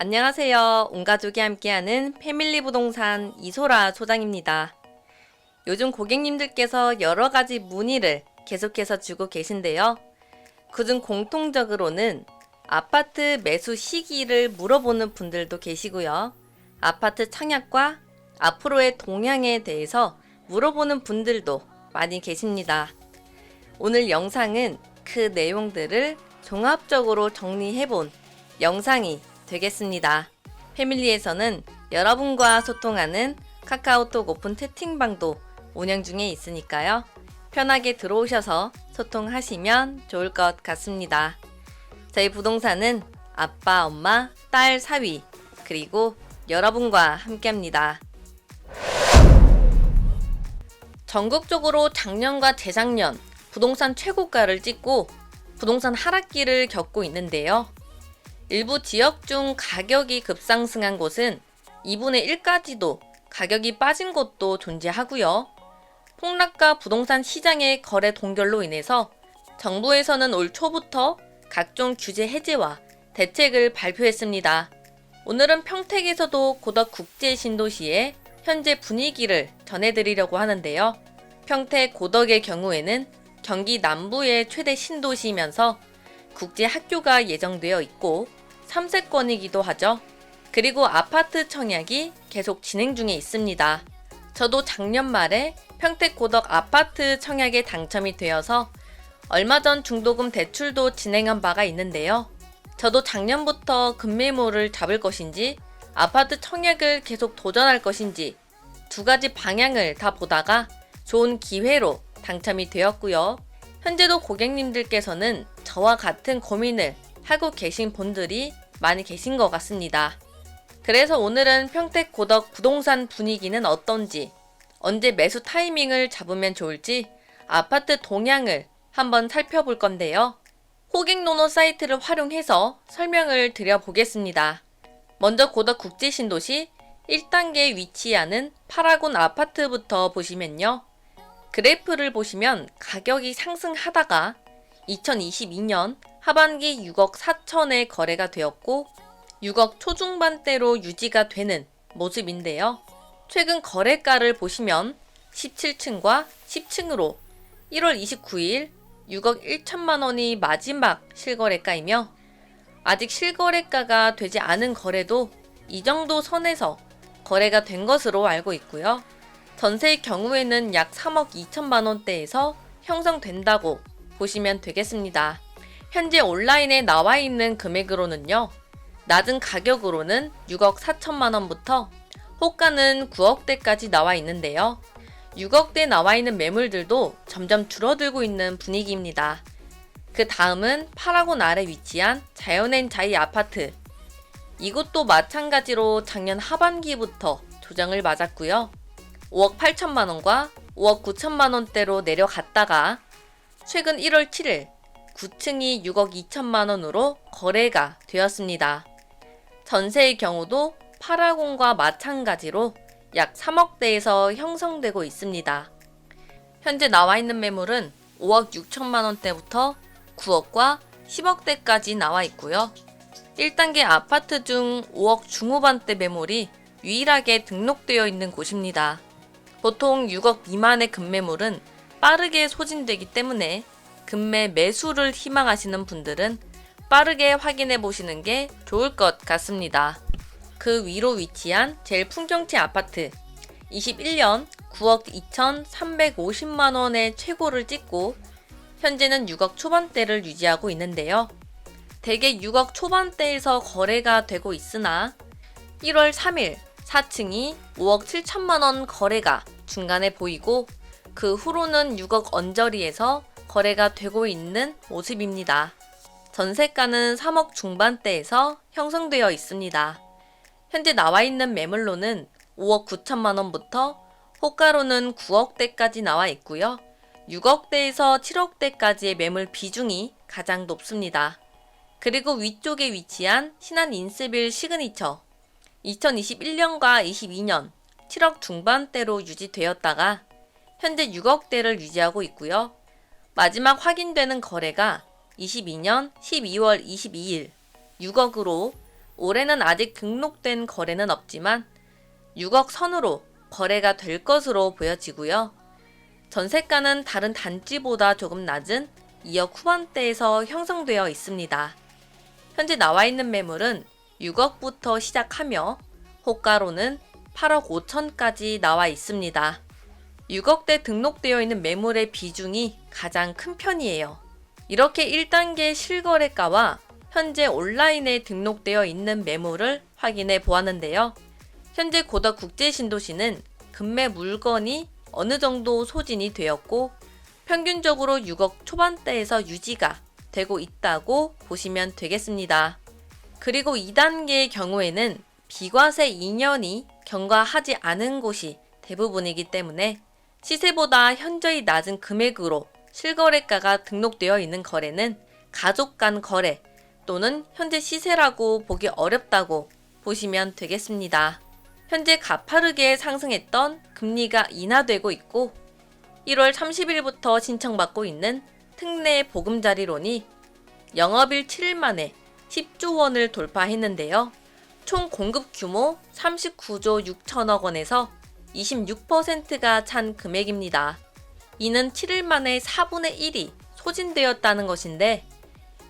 안녕하세요. 온 가족이 함께하는 패밀리 부동산 이소라 소장입니다. 요즘 고객님들께서 여러 가지 문의를 계속해서 주고 계신데요. 그중 공통적으로는 아파트 매수 시기를 물어보는 분들도 계시고요. 아파트 청약과 앞으로의 동향에 대해서 물어보는 분들도 많이 계십니다. 오늘 영상은 그 내용들을 종합적으로 정리해본 영상이 되겠습니다. 패밀리에서는 여러분과 소통하는 카카오톡 오픈 채팅방도 운영 중에 있으니까요. 편하게 들어오셔서 소통하시면 좋을 것 같습니다. 저희 부동산은 아빠, 엄마, 딸, 사위, 그리고 여러분과 함께합니다. 전국적으로 작년과 재작년 부동산 최고가를 찍고 부동산 하락기를 겪고 있는데요. 일부 지역 중 가격이 급상승한 곳은 2분의 1까지도 가격이 빠진 곳도 존재하고요. 폭락과 부동산 시장의 거래 동결로 인해서 정부에서는 올 초부터 각종 규제 해제와 대책을 발표했습니다. 오늘은 평택에서도 고덕 국제 신도시의 현재 분위기를 전해드리려고 하는데요. 평택 고덕의 경우에는 경기 남부의 최대 신도시이면서 국제 학교가 예정되어 있고 3세권이기도 하죠. 그리고 아파트 청약이 계속 진행 중에 있습니다. 저도 작년 말에 평택 고덕 아파트 청약에 당첨이 되어서 얼마 전 중도금 대출도 진행한 바가 있는데요. 저도 작년부터 급매물을 잡을 것인지 아파트 청약을 계속 도전할 것인지 두 가지 방향을 다 보다가 좋은 기회로 당첨이 되었고요. 현재도 고객님들께서는 저와 같은 고민을 하고 계신 분들이 많이 계신 것 같습니다. 그래서 오늘은 평택 고덕 부동산 분위기는 어떤지, 언제 매수 타이밍을 잡으면 좋을지 아파트 동향을 한번 살펴볼 건데요. 호객노노 사이트를 활용해서 설명을 드려보겠습니다. 먼저 고덕 국제신도시 1단계에 위치하는 파라곤 아파트부터 보시면요. 그래프를 보시면 가격이 상승하다가 2022년 하반기 6억 4천에 거래가 되었고 6억 초중반대로 유지가 되는 모습인데요. 최근 거래가를 보시면 17층과 10층으로 1월 29일 6억 1천만 원이 마지막 실거래가이며 아직 실거래가가 되지 않은 거래도 이 정도 선에서 거래가 된 것으로 알고 있고요. 전세의 경우에는 약 3억 2천만 원대에서 형성된다고 보시면 되겠습니다. 현재 온라인에 나와 있는 금액으로는요. 낮은 가격으로는 6억 4천만 원부터 호가는 9억대까지 나와 있는데요. 6억대 나와 있는 매물들도 점점 줄어들고 있는 분위기입니다. 그 다음은 파라곤 아래 위치한 자연앤자이 아파트. 이곳도 마찬가지로 작년 하반기부터 조정을 맞았고요. 5억 8천만 원과 5억 9천만 원대로 내려갔다가 최근 1월 7일 9층이 6억 2천만 원으로 거래가 되었습니다. 전세의 경우도 파라곤과 마찬가지로 약 3억대에서 형성되고 있습니다. 현재 나와 있는 매물은 5억 6천만 원대부터 9억과 10억대까지 나와 있고요. 1단계 아파트 중 5억 중후반대 매물이 유일하게 등록되어 있는 곳입니다. 보통 6억 미만의 급매물은 빠르게 소진되기 때문에 급매 매수를 희망하시는 분들은 빠르게 확인해 보시는 게 좋을 것 같습니다. 그 위로 위치한 제일 풍경채 아파트 21년 9억 2,350만 원의 최고를 찍고 현재는 6억 초반대를 유지하고 있는데요. 대개 6억 초반대에서 거래가 되고 있으나 1월 3일 4층이 5억 7천만 원 거래가 중간에 보이고 그 후로는 6억 언저리에서 거래가 되고 있는 모습입니다. 전세가는 3억 중반대에서 형성되어 있습니다. 현재 나와 있는 매물로는 5억 9천만 원부터 호가로는 9억대까지 나와 있고요. 6억대에서 7억대까지의 매물 비중이 가장 높습니다. 그리고 위쪽에 위치한 신한 인스빌 시그니처 2021년과 22년 7억 중반대로 유지되었다가 현재 6억대를 유지하고 있고요. 마지막 확인되는 거래가 22년 12월 22일 6억으로 올해는 아직 등록된 거래는 없지만 6억 선으로 거래가 될 것으로 보여지고요. 전세가는 다른 단지보다 조금 낮은 2억 후반대에서 형성되어 있습니다. 현재 나와 있는 매물은 6억부터 시작하며 호가로는 8억 5천까지 나와 있습니다. 6억대 등록되어 있는 매물의 비중이 가장 큰 편이에요. 이렇게 1단계 실거래가와 현재 온라인에 등록되어 있는 매물을 확인해 보았는데요. 현재 고덕 국제신도시는 금매 물건이 어느 정도 소진이 되었고 평균적으로 6억 초반대에서 유지가 되고 있다고 보시면 되겠습니다. 그리고 2단계의 경우에는 비과세 2년이 경과하지 않은 곳이 대부분이기 때문에 시세보다 현저히 낮은 금액으로 실거래가가 등록되어 있는 거래는 가족 간 거래 또는 현재 시세라고 보기 어렵다고 보시면 되겠습니다. 현재 가파르게 상승했던 금리가 인하되고 있고 1월 30일부터 신청받고 있는 특례 보금자리론이 영업일 7일 만에 10조 원을 돌파했는데요. 총 공급 규모 39조 6천억 원에서 26%가 찬 금액입니다. 이는 7일 만에 4분의 1이 소진되었다는 것인데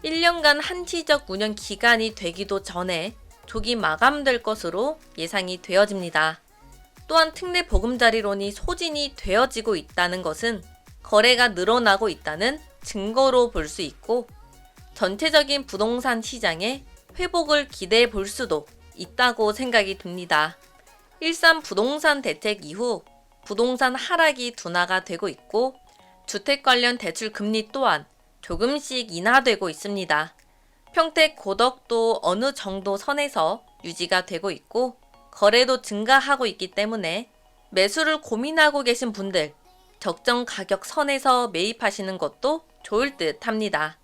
1년간 한시적 운영 기간이 되기도 전에 조기 마감될 것으로 예상이 되어집니다. 또한 특례 보금자리론이 소진이 되어지고 있다는 것은 거래가 늘어나고 있다는 증거로 볼 수 있고 전체적인 부동산 시장의 회복을 기대해 볼 수도 있다고 생각이 듭니다. 일산 부동산 대책 이후 부동산 하락이 둔화가 되고 있고 주택 관련 대출 금리 또한 조금씩 인하되고 있습니다. 평택 고덕도 어느 정도 선에서 유지가 되고 있고 거래도 증가하고 있기 때문에 매수를 고민하고 계신 분들 적정 가격 선에서 매입하시는 것도 좋을 듯 합니다.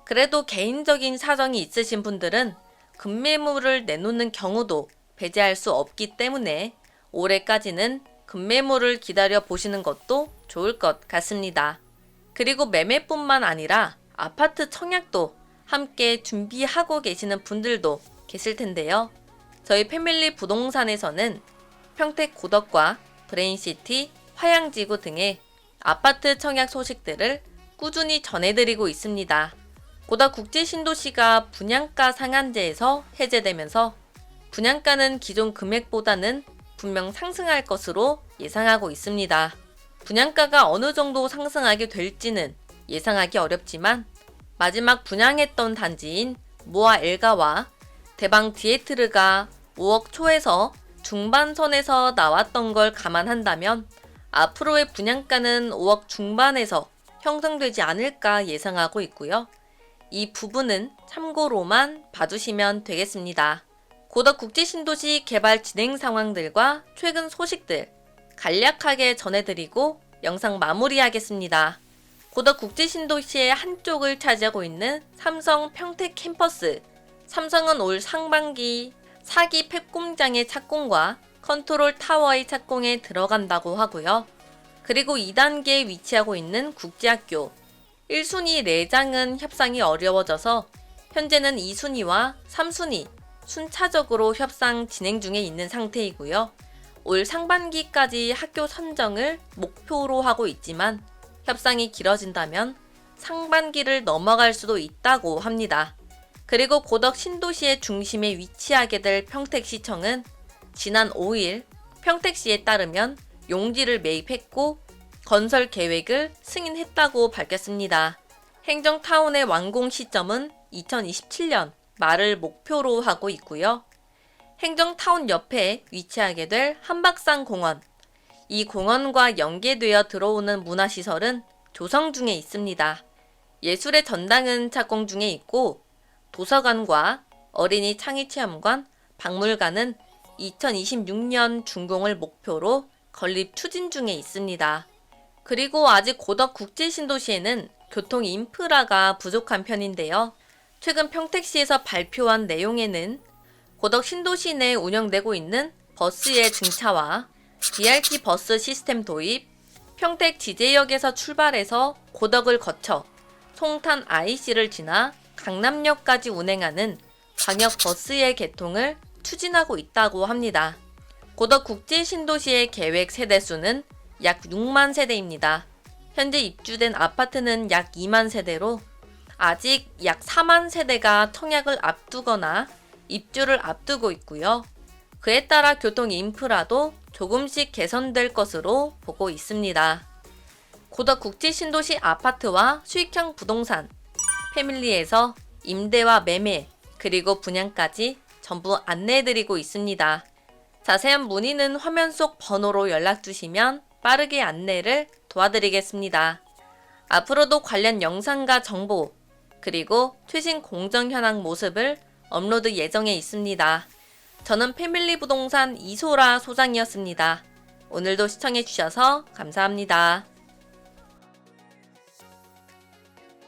그래도 개인적인 사정이 있으신 분들은 급매물을 내놓는 경우도 배제할 수 없기 때문에 올해까지는 급매물을 기다려 보시는 것도 좋을 것 같습니다. 그리고 매매뿐만 아니라 아파트 청약도 함께 준비하고 계시는 분들도 계실 텐데요. 저희 패밀리 부동산에서는 평택 고덕과 브레인시티, 화양지구 등의 아파트 청약 소식들을 꾸준히 전해드리고 있습니다. 고덕 국제신도시가 분양가 상한제에서 해제되면서 분양가는 기존 금액보다는 분명 상승할 것으로 예상하고 있습니다. 분양가가 어느 정도 상승하게 될지는 예상하기 어렵지만 마지막 분양했던 단지인 모아 엘가와 대방 디에트르가 5억 초에서 중반선에서 나왔던 걸 감안한다면 앞으로의 분양가는 5억 중반에서 형성되지 않을까 예상하고 있고요. 이 부분은 참고로만 봐주시면 되겠습니다. 고덕 국제신도시 개발 진행 상황들과 최근 소식들 간략하게 전해드리고 영상 마무리하겠습니다. 고덕 국제신도시의 한쪽을 차지하고 있는 삼성 평택 캠퍼스. 삼성은 올 상반기 4기 팹공장의 착공과 컨트롤 타워의 착공에 들어간다고 하고요. 그리고 2단계에 위치하고 있는 국제학교 1순위 내장은 협상이 어려워져서 현재는 2순위와 3순위 순차적으로 협상 진행 중에 있는 상태이고요. 올 상반기까지 학교 선정을 목표로 하고 있지만 협상이 길어진다면 상반기를 넘어갈 수도 있다고 합니다. 그리고 고덕 신도시의 중심에 위치하게 될 평택시청은 지난 5일 평택시에 따르면 용지를 매입했고 건설 계획을 승인했다고 밝혔습니다. 행정타운의 완공 시점은 2027년 말을 목표로 하고 있고요. 행정타운 옆에 위치하게 될 한박산 공원. 이 공원과 연계되어 들어오는 문화시설은 조성 중에 있습니다. 예술의 전당은 착공 중에 있고 도서관과 어린이 창의체험관, 박물관은 2026년 준공을 목표로 건립 추진 중에 있습니다. 그리고 아직 고덕 국제신도시에는 교통 인프라가 부족한 편인데요. 최근 평택시에서 발표한 내용에는 고덕 신도시 내 운영되고 있는 버스의 증차와 BRT 버스 시스템 도입, 평택 지제역에서 출발해서 고덕을 거쳐 송탄 IC를 지나 강남역까지 운행하는 광역 버스의 개통을 추진하고 있다고 합니다. 고덕 국제 신도시의 계획 세대수는 약 6만 세대입니다. 현재 입주된 아파트는 약 2만 세대로 아직 약 4만 세대가 청약을 앞두거나 입주를 앞두고 있고요. 그에 따라 교통 인프라도 조금씩 개선될 것으로 보고 있습니다. 고덕 국제 신도시 아파트와 수익형 부동산, 패밀리에서 임대와 매매, 그리고 분양까지 전부 안내해드리고 있습니다. 자세한 문의는 화면 속 번호로 연락주시면 빠르게 안내를 도와드리겠습니다. 앞으로도 관련 영상과 정보, 그리고 최신 공정 현황 모습을 업로드 예정에 있습니다. 저는 패밀리 부동산 이소라 소장이었습니다. 오늘도 시청해주셔서 감사합니다.